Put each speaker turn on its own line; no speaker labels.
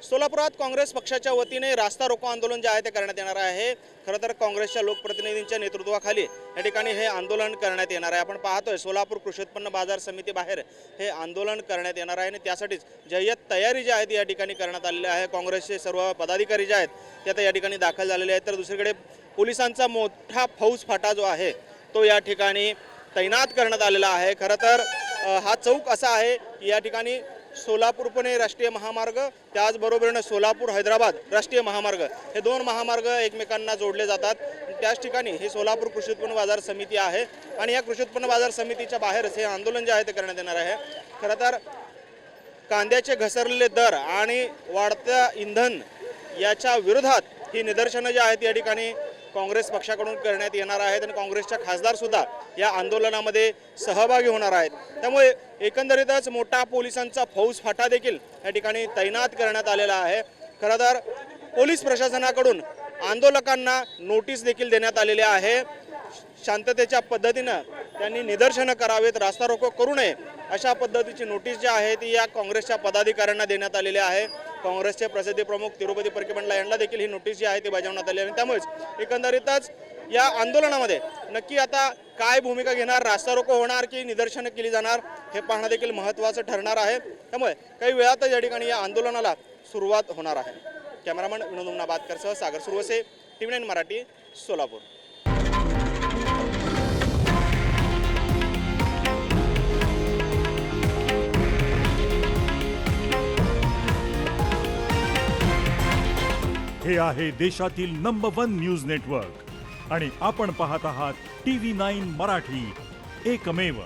सोलापुरात काँग्रेस पक्षाच्या वतीने रास्ता रोको आंदोलन जे आहे ते करण्यात येणार आहे। खरं तर काँग्रेसच्या लोकप्रतिनिधींच्या नेतृत्वाखाली या ठिकाणी हे आंदोलन करण्यात येणार आहे। आपण पाहतोय सोलापूर कृषी उत्पन्न बाजार समिती बाहेर हे आंदोलन करण्यात येणार आहे आणि त्यासाठीच जय्यत तयारी जी आहे ती या ठिकाणी करण्यात आलेली आहे। काँग्रेसचे सर्व पदाधिकारी जे आहेत ते आता या ठिकाणी दाखल झालेले आहेत। तर दुसरीकडे पोलिसांचा मोठा फौजफाटा जो आहे तो या ठिकाणी तैनात करण्यात आलेला आहे। खरं तर हा चौक असा आहे या ठिकाणी सोलापूर पुणे राष्ट्रीय महामार्ग त्याचबरोबरीने सोलापूर हैदराबाद राष्ट्रीय महामार्ग हे दोन महामार्ग एकमेकांना जोडले जातात। त्याच ठिकाणी ही सोलापूर कृषी उत्पन्न बाजार समिती आहे आणि या कृषी उत्पन्न बाजार समितीच्या बाहेरच हे आंदोलन जे आहे ते करण्यात येणार आहे। खरं तर कांद्याचे घसरलेले दर आणि वाढत्या इंधन याच्या विरोधात ही निदर्शनं जी आहेत या ठिकाणी काँग्रेस पक्षाकडून करण्यात येणार आहेत आणि काँग्रेसच्या खासदार सुद्धा या आंदोलनामध्ये सहभागी होणार आहेत। त्यामुळे एकंदरीतच मोठा पोलिसांचा फौजफाटा देखील या ठिकाणी तैनात करण्यात आलेला आहे। खरं तर पोलीस प्रशासनाकडून आंदोलकांना नोटीस देखील देण्यात आलेली आहे। शांततेच्या पद्धतीनं त्यांनी निदर्शनं करावेत, रास्ता रोको करू नये अशा पद्धतीची नोटीस जी आहे ती या काँग्रेसच्या पदाधिकाऱ्यांना देण्यात आलेली आहे। काँग्रेसचे प्रसिद्धी प्रमुख तिरुपती परकीबंडला यांना देखील ही नोटीस जी आहे ती बजावण्यात आली आहे। त्यामुळेच एकंदरीतच या आंदोलनामध्ये नक्की आता काय भूमिका घेणार, रास्ता रोको होणार की निदर्शनं केली जाणार हे पाहणं देखील महत्त्वाचं ठरणार आहे। त्यामुळे काही वेळातच या ठिकाणी या आंदोलनाला सुरुवात होणार आहे। कॅमेरामन विनोद उमनाबादकरसह सागर सुरवसे, TV9 मराठी, सोलापूर।
हे आहे देशातील नंबर 1 न्यूज नेटवर्क आणि आपण पाहत आहात TV9 मराठी, एकमेव।